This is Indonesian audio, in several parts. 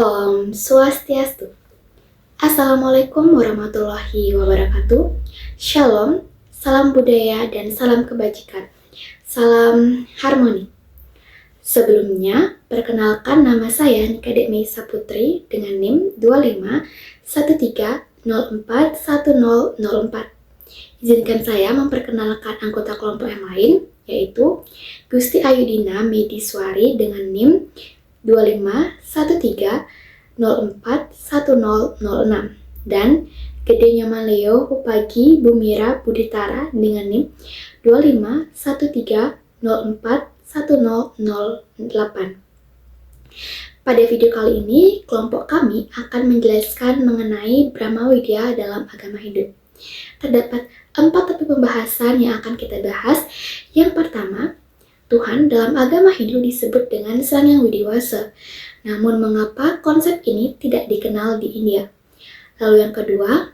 Om Swastiastu. Assalamualaikum warahmatullahi wabarakatuh. Shalom, salam budaya dan salam kebajikan. Salam harmoni. Sebelumnya, perkenalkan nama saya Nikademi Saputri dengan NIM 2513041004. Izinkan saya memperkenalkan anggota kelompok yang lain, yaitu Gusti Ayudina Mediswari dengan NIM 2513041006 dan Gede Nyoman Leo Upagi Bumira Buditara dengan NIM 2513041008. Pada video kali ini, kelompok kami akan menjelaskan mengenai Brahma Widya dalam agama Hindu. Terdapat 4 topik pembahasan yang akan kita bahas. Yang pertama, Tuhan dalam agama Hindu disebut dengan Sang Yang Widiwasa. Namun mengapa konsep ini tidak dikenal di India? Lalu yang kedua,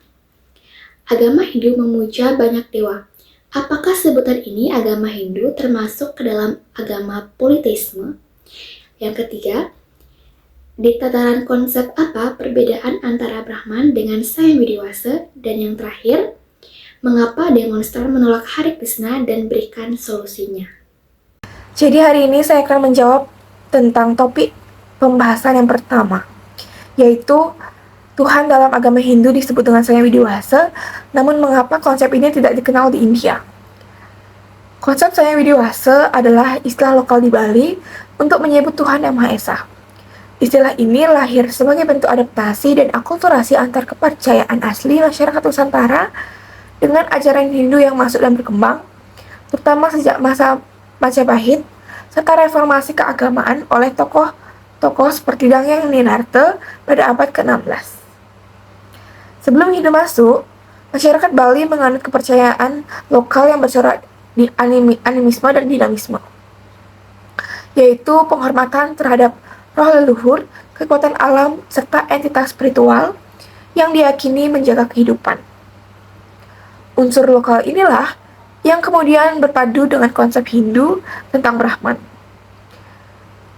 agama Hindu memuja banyak dewa. Apakah sebutan ini agama Hindu termasuk ke dalam agama politeisme? Yang ketiga, di tataran konsep apa perbedaan antara Brahman dengan Sang Yang Widiwasa? Dan yang terakhir, mengapa demonstran menolak Hare Krishna dan berikan solusinya? Jadi hari ini saya akan menjawab tentang topik pembahasan yang pertama, yaitu Tuhan dalam agama Hindu disebut dengan Sang Yang Widiwasa, namun mengapa konsep ini tidak dikenal di India? Konsep Sang Yang Widiwasa adalah istilah lokal di Bali untuk menyebut Tuhan Yang Maha Esa. Istilah ini lahir sebagai bentuk adaptasi dan akulturasi antar kepercayaan asli masyarakat Nusantara dengan ajaran Hindu yang masuk dan berkembang, terutama sejak masa Majapahit, serta reformasi keagamaan oleh tokoh-tokoh seperti Dhyang Ninarta pada abad ke-16. Sebelum Hindu masuk, masyarakat Bali menganut kepercayaan lokal yang bercorak di animisme dan dinamisme, yaitu penghormatan terhadap roh leluhur, kekuatan alam, serta entitas spiritual yang diyakini menjaga kehidupan. Unsur lokal inilah yang kemudian berpadu dengan konsep Hindu tentang Brahman,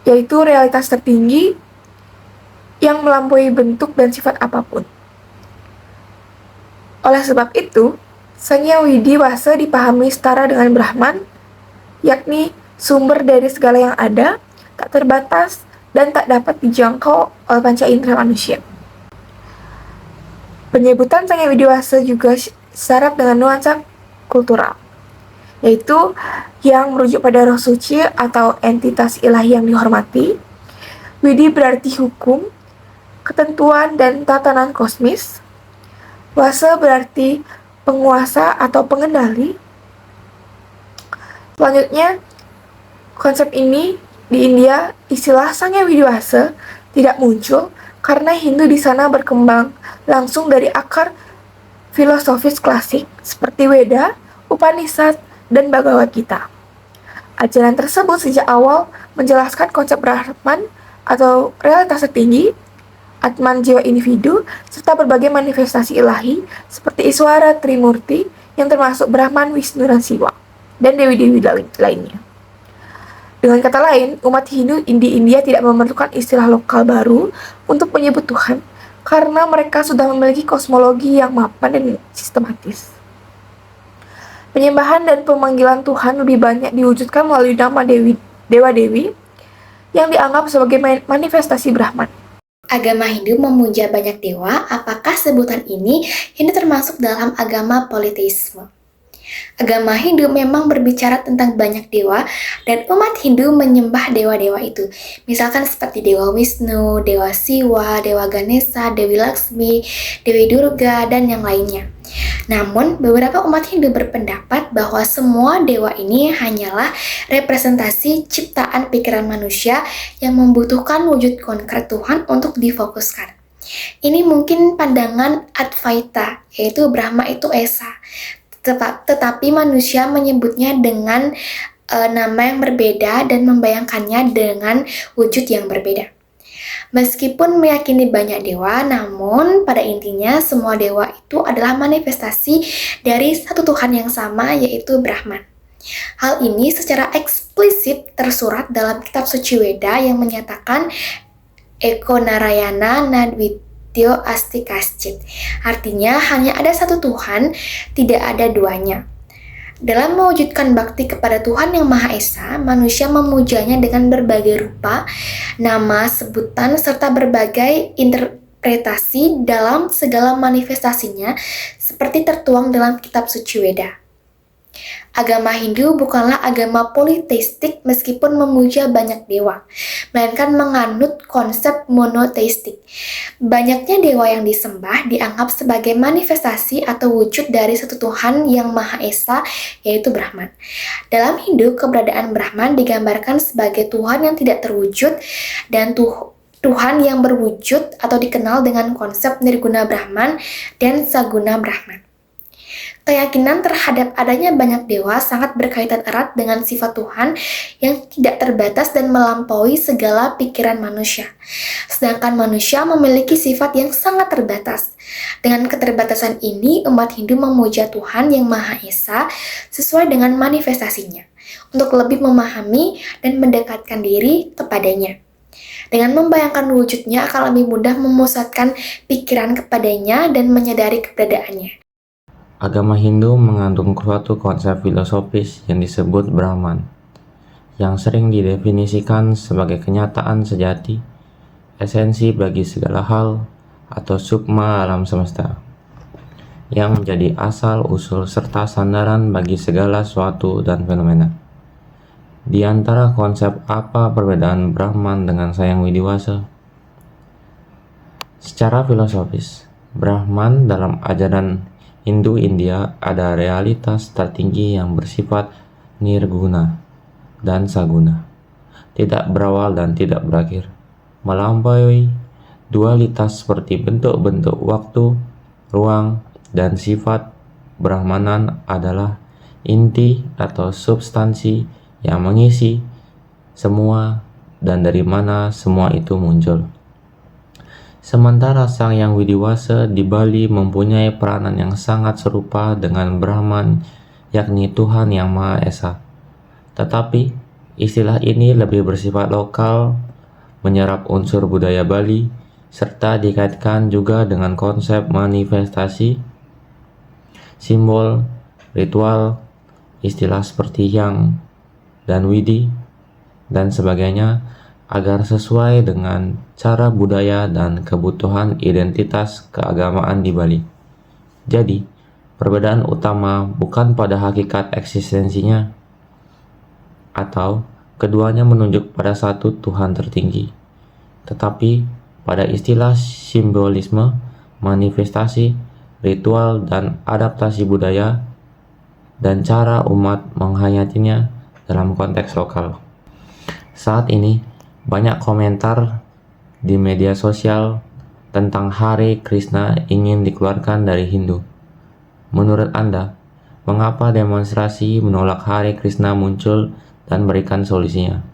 yaitu realitas tertinggi yang melampaui bentuk dan sifat apapun. Oleh sebab itu, Sang Yang Widiwasa dipahami setara dengan Brahman, yakni sumber dari segala yang ada, tak terbatas, dan tak dapat dijangkau oleh panca indera manusia. Penyebutan Sang Yang Widiwasa juga syarat dengan nuansa kultural, yaitu yang merujuk pada roh suci atau entitas ilahi yang dihormati. Widi berarti hukum, ketentuan, dan tatanan kosmis. Wasa berarti penguasa atau pengendali. Selanjutnya, konsep ini di India, istilah Sang Yang Widiwasa tidak muncul karena Hindu di sana berkembang langsung dari akar filosofis klasik seperti Weda, Upanishad, dan Bhagavad Gita. Ajaran tersebut sejak awal menjelaskan konsep Brahman atau realitas tertinggi, Atman jiwa individu, serta berbagai manifestasi ilahi seperti Iswara Trimurti yang termasuk Brahman, Wisnu, dan Siwa, dan dewi-dewi lainnya. Dengan kata lain, umat Hindu di India tidak memerlukan istilah lokal baru untuk menyebut Tuhan karena mereka sudah memiliki kosmologi yang mapan dan sistematis. Penyembahan dan pemanggilan Tuhan lebih banyak diwujudkan melalui nama dewa-dewi yang dianggap sebagai manifestasi Brahman. Agama Hindu memuja banyak dewa. Apakah sebutan ini Hindu termasuk dalam agama politeisme? Agama Hindu memang berbicara tentang banyak dewa dan umat Hindu menyembah dewa-dewa itu. Misalkan seperti Dewa Wisnu, Dewa Siwa, Dewa Ganesha, Dewi Laksmi, Dewi Durga, dan yang lainnya. Namun, beberapa umat Hindu berpendapat bahwa semua dewa ini hanyalah representasi ciptaan pikiran manusia yang membutuhkan wujud konkret Tuhan untuk difokuskan. Ini mungkin pandangan Advaita, yaitu Brahma itu Esa. Tetapi manusia menyebutnya dengan nama yang berbeda dan membayangkannya dengan wujud yang berbeda. Meskipun meyakini banyak dewa, namun pada intinya semua dewa itu adalah manifestasi dari satu Tuhan yang sama, yaitu Brahman. Hal ini secara eksplisit tersurat dalam kitab suci Weda yang menyatakan Eko Narayana Nadwityo Astikascit. Artinya hanya ada satu Tuhan, tidak ada duanya. Dalam mewujudkan bakti kepada Tuhan Yang Maha Esa, manusia memujanya dengan berbagai rupa, nama, sebutan, serta berbagai interpretasi dalam segala manifestasinya seperti tertuang dalam kitab suci Weda. Agama Hindu bukanlah agama politeistik meskipun memuja banyak dewa, melainkan menganut konsep monoteistik. Banyaknya dewa yang disembah dianggap sebagai manifestasi atau wujud dari satu Tuhan Yang Maha Esa, yaitu Brahman. Dalam Hindu, keberadaan Brahman digambarkan sebagai Tuhan yang tidak terwujud dan Tuhan yang berwujud atau dikenal dengan konsep Nirguna Brahman dan Saguna Brahman. Keyakinan terhadap adanya banyak dewa sangat berkaitan erat dengan sifat Tuhan yang tidak terbatas dan melampaui segala pikiran manusia. Sedangkan manusia memiliki sifat yang sangat terbatas. Dengan keterbatasan ini, umat Hindu memuja Tuhan Yang Maha Esa sesuai dengan manifestasinya, untuk lebih memahami dan mendekatkan diri kepadanya. Dengan membayangkan wujudnya akan lebih mudah memusatkan pikiran kepadanya dan menyadari keberadaannya. Agama Hindu mengandung suatu konsep filosofis yang disebut Brahman, yang sering didefinisikan sebagai kenyataan sejati, esensi bagi segala hal, atau sukma alam semesta, yang menjadi asal-usul serta sandaran bagi segala sesuatu dan fenomena. Di antara konsep apa perbedaan Brahman dengan Sang Widiwasa? Secara filosofis, Brahman dalam ajaran Hindu India ada realitas tertinggi yang bersifat nirguna dan saguna, tidak berawal dan tidak berakhir, melampaui dualitas seperti bentuk-bentuk waktu, ruang, dan sifat. Brahmanan adalah inti atau substansi yang mengisi semua dan dari mana semua itu muncul. Sementara Sang Yang Widiwasa di Bali mempunyai peranan yang sangat serupa dengan Brahman, yakni Tuhan Yang Maha Esa. Tetapi, istilah ini lebih bersifat lokal, menyerap unsur budaya Bali, serta dikaitkan juga dengan konsep manifestasi, simbol, ritual, istilah seperti Yang dan Widi, dan sebagainya, agar sesuai dengan cara budaya dan kebutuhan identitas keagamaan di Bali. Jadi, perbedaan utama bukan pada hakikat eksistensinya, atau keduanya menunjuk pada satu Tuhan tertinggi, tetapi pada istilah simbolisme, manifestasi, ritual, dan adaptasi budaya, dan cara umat menghayatinya dalam konteks lokal. Saat ini, banyak komentar di media sosial tentang Hare Krishna ingin dikeluarkan dari Hindu. Menurut Anda, mengapa demonstrasi menolak Hare Krishna muncul dan berikan solusinya?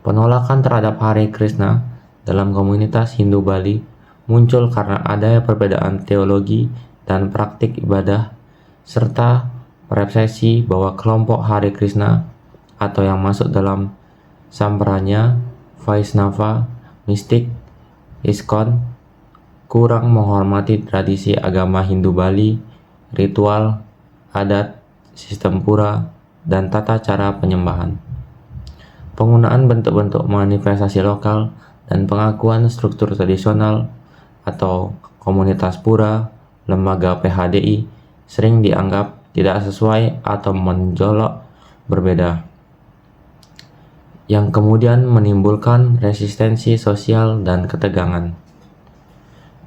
Penolakan terhadap Hare Krishna dalam komunitas Hindu Bali muncul karena adanya perbedaan teologi dan praktik ibadah, serta persepsi bahwa kelompok Hare Krishna atau yang masuk dalam Sampranya, Vaisnava, mistik, ISKCON kurang menghormati tradisi agama Hindu Bali, ritual, adat, sistem pura, dan tata cara penyembahan. Penggunaan bentuk-bentuk manifestasi lokal dan pengakuan struktur tradisional atau komunitas pura, lembaga PHDI sering dianggap tidak sesuai atau menjolok berbeda, yang kemudian menimbulkan resistensi sosial dan ketegangan.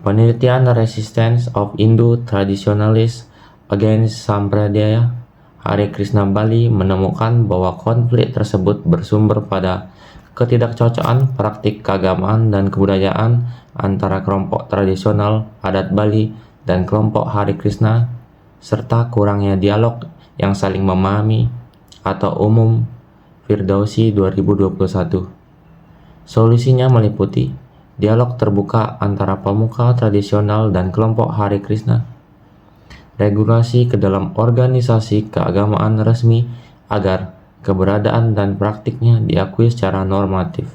Penelitian Resistance of Hindu Traditionalists Against Sampradaya Hare Krishna Bali menemukan bahwa konflik tersebut bersumber pada ketidakcocokan praktik keagamaan dan kebudayaan antara kelompok tradisional adat Bali dan kelompok Hare Krishna, serta kurangnya dialog yang saling memahami atau umum. Firdausi 2021. Solusinya meliputi dialog terbuka antara pemuka tradisional dan kelompok Hare Krishna, regulasi ke dalam organisasi keagamaan resmi agar keberadaan dan praktiknya diakui secara normatif,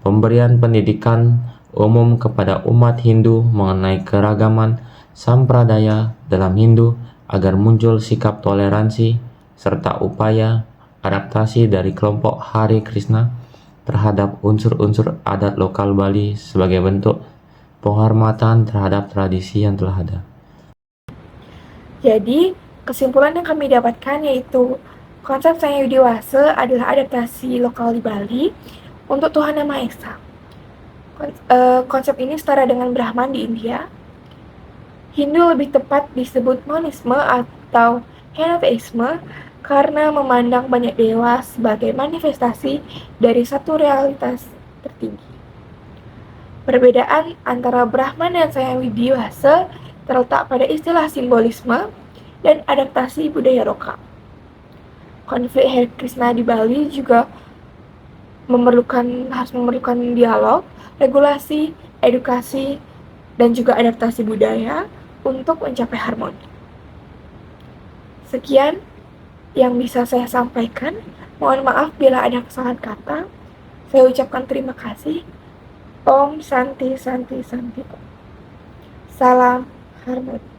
pemberian pendidikan umum kepada umat Hindu mengenai keragaman sampradaya dalam Hindu agar muncul sikap toleransi serta upaya adaptasi dari kelompok Hare Krishna terhadap unsur-unsur adat lokal Bali sebagai bentuk penghormatan terhadap tradisi yang telah ada. Jadi, kesimpulan yang kami dapatkan yaitu konsep Sang Hyang Widi-Wasa adalah adaptasi lokal di Bali untuk Tuhan Yang Maha Esa. Konsep ini setara dengan Brahman di India. Hindu lebih tepat disebut monisme atau henotheisme karena memandang banyak dewa sebagai manifestasi dari satu realitas tertinggi. Perbedaan antara Brahman dan Sang Hyang Widi-Wasa terletak pada istilah simbolisme dan adaptasi budaya lokal. Konflik Hare Krishna di Bali juga harus memerlukan dialog, regulasi, edukasi, dan juga adaptasi budaya untuk mencapai harmoni. Sekian yang bisa saya sampaikan. Mohon maaf bila ada kesalahan kata. Saya ucapkan terima kasih. Om Santi Santi Santi. Salam harmoni.